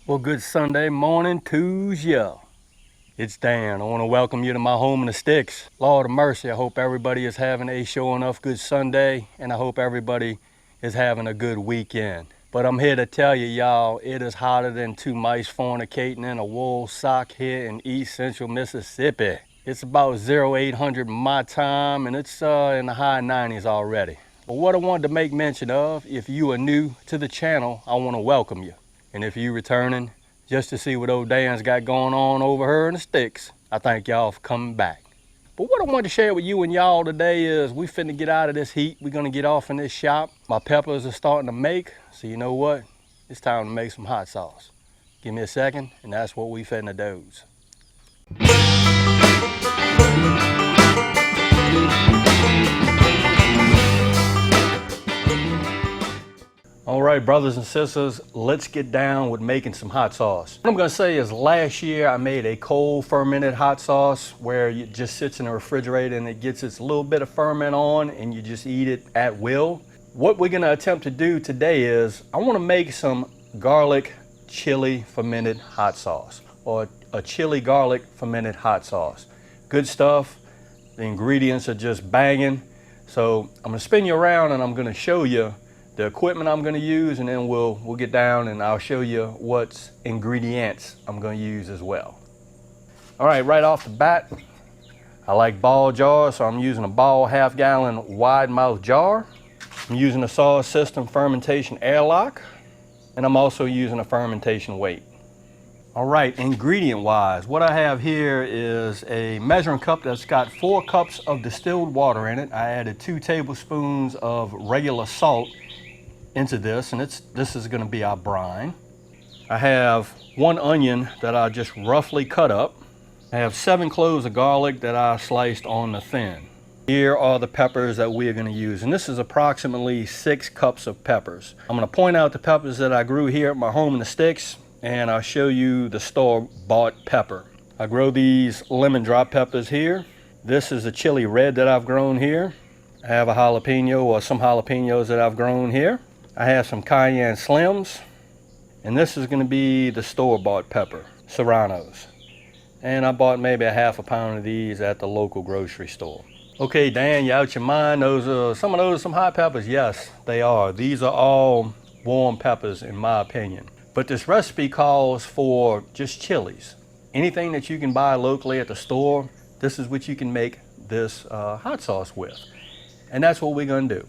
Well, good Sunday morning to ya. It's Dan. I want to welcome you to my home in the sticks. Lord of mercy, I hope everybody is having a sure enough good Sunday, and I hope everybody is having a good weekend. But I'm here to tell you, y'all, it is hotter than two mice fornicating in a wool sock here in East Central Mississippi. It's about 0800 my time, and it's in the high 90s already. But what I wanted to make mention of, if you are new to the channel, I want to welcome you. And if you returning just to see what old Dan's got going on over here in the sticks, I thank y'all for coming back. But what I wanted to share with you and y'all today is we finna get out of this heat. We're gonna get off in this shop. My peppers are starting to make, so you know what? It's time to make some hot sauce. Give me a second, and that's what we finna do. All right, brothers and sisters, let's get down with making some hot sauce. What I'm gonna say is last year I made a cold fermented hot sauce where it just sits in the refrigerator and it gets its little bit of ferment on and you just eat it at will. What we're gonna attempt to do today is I wanna make some garlic chili fermented hot sauce, or a chili garlic fermented hot sauce. Good stuff. The ingredients are just banging. So I'm gonna spin you around and I'm gonna show you the equipment I'm gonna use, and then we'll get down and I'll show you what ingredients I'm gonna use as well. All right, right off the bat, I like ball jars, so I'm using a ball half-gallon wide mouth jar. I'm using a sauce system fermentation airlock, and I'm also using a fermentation weight. All right, ingredient-wise, what I have here is a measuring cup that's got 4 cups of distilled water in it. I added 2 tablespoons of regular salt into this, and this is going to be our brine. I have 1 onion that I just roughly cut up. I have 7 cloves of garlic that I sliced on the thin. Here are the peppers that we are going to use, and this is approximately 6 cups of peppers. I'm going to point out the peppers that I grew here at my home in the sticks, and I'll show you the store-bought pepper. I grow these lemon drop peppers here. This is a chili red that I've grown here. I have a jalapeno, or some jalapenos that I've grown here. I have some cayenne slims, and this is going to be the store-bought pepper, serranos. And I bought maybe a half a pound of these at the local grocery store. Okay, Dan, you out your mind? Some of those are some hot peppers? Yes, they are. These are all warm peppers in my opinion. But this recipe calls for just chilies. Anything that you can buy locally at the store, this is what you can make this hot sauce with. And that's what we're going to do.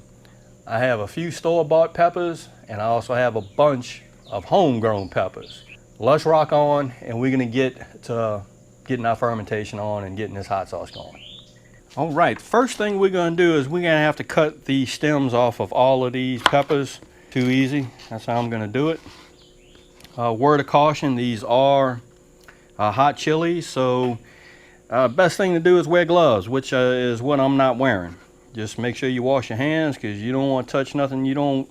I have a few store-bought peppers, and I also have a bunch of homegrown peppers. Let's rock on, and we're gonna get to getting our fermentation on and getting this hot sauce going. All right, first thing we're gonna do is we're gonna have to cut the stems off of all of these peppers. Too easy, that's how I'm gonna do it. Word of caution, these are hot chilies, so best thing to do is wear gloves, which is what I'm not wearing. Just make sure you wash your hands, because you don't want to touch nothing you don't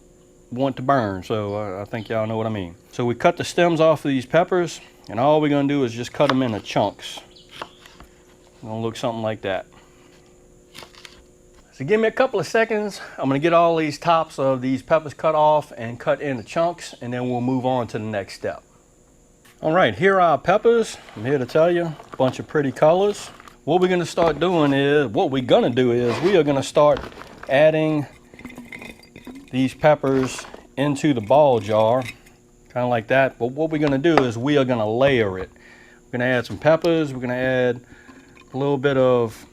want to burn. So I think y'all know what I mean. So we cut the stems off of these peppers, and all we're going to do is just cut them into chunks. It's going to look something like that. So give me a couple of seconds. I'm going to get all these tops of these peppers cut off and cut into chunks, and then we'll move on to the next step. All right, here are our peppers. I'm here to tell you, a bunch of pretty colors. What we're gonna start doing is, we are gonna start adding these peppers into the ball jar, kind of like that. But what we're gonna do is we are gonna layer it. We're gonna add some peppers, we're gonna add a little bit of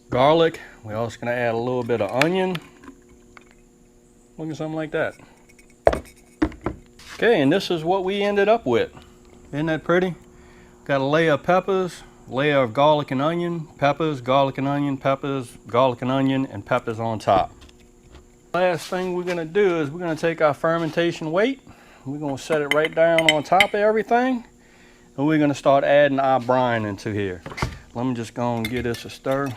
garlic. We're also gonna add a little bit of onion. Look at something like that. Okay, and this is what we ended up with. Isn't that pretty? Got a layer of peppers, layer of garlic and onion, peppers, garlic and onion, peppers, garlic and onion, and peppers on top. Last thing we're gonna do is we're gonna take our fermentation weight. We're gonna set it right down on top of everything. And we're gonna start adding our brine into here. Let me just go and give this a stir.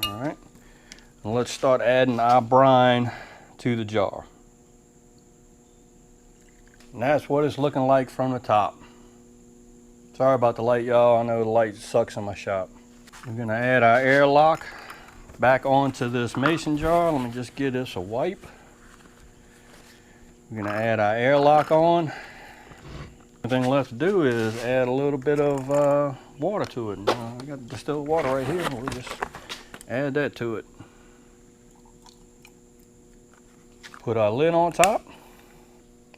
All right. And let's start adding our brine to the jar. And that's what it's looking like from the top. Sorry about the light, y'all. I know the light sucks in my shop. We're gonna add our airlock back onto this mason jar. Let me just give this a wipe. We're gonna add our airlock on. The thing left to do is add a little bit of water to it. I got distilled water right here. We'll just add that to it. Put our lid on top.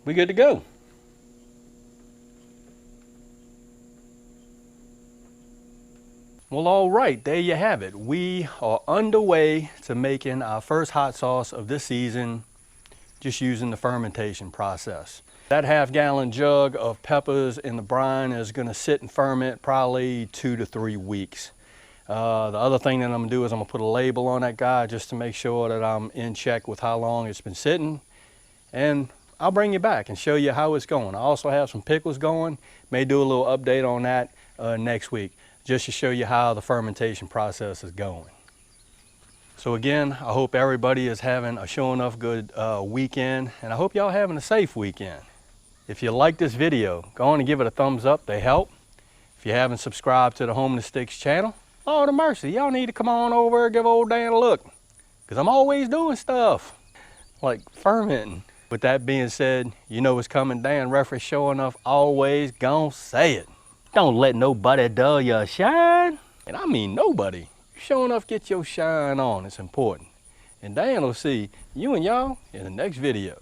We good to go. Well, all right, there you have it. We are underway to making our first hot sauce of this season, just using the fermentation process. That half-gallon jug of peppers in the brine is gonna sit and ferment probably 2 to 3 weeks. The other thing that I'm gonna do is I'm gonna put a label on that guy just to make sure that I'm in check with how long it's been sitting. And I'll bring you back and show you how it's going. I also have some pickles going. May do a little update on that next week, just to show you how the fermentation process is going. So again, I hope everybody is having a sure enough good weekend, and I hope y'all having a safe weekend. If you like this video, go on and give it a thumbs up, they help. If you haven't subscribed to the Home in the Sticks channel, Lord of mercy, y'all need to come on over and give old Dan a look, because I'm always doing stuff like fermenting. With that being said, you know what's coming. Dan Reference sure enough always gon' say it. Don't let nobody dull your shine. And I mean nobody. Sure enough get your shine on, it's important. And Dan will see you and y'all in the next video.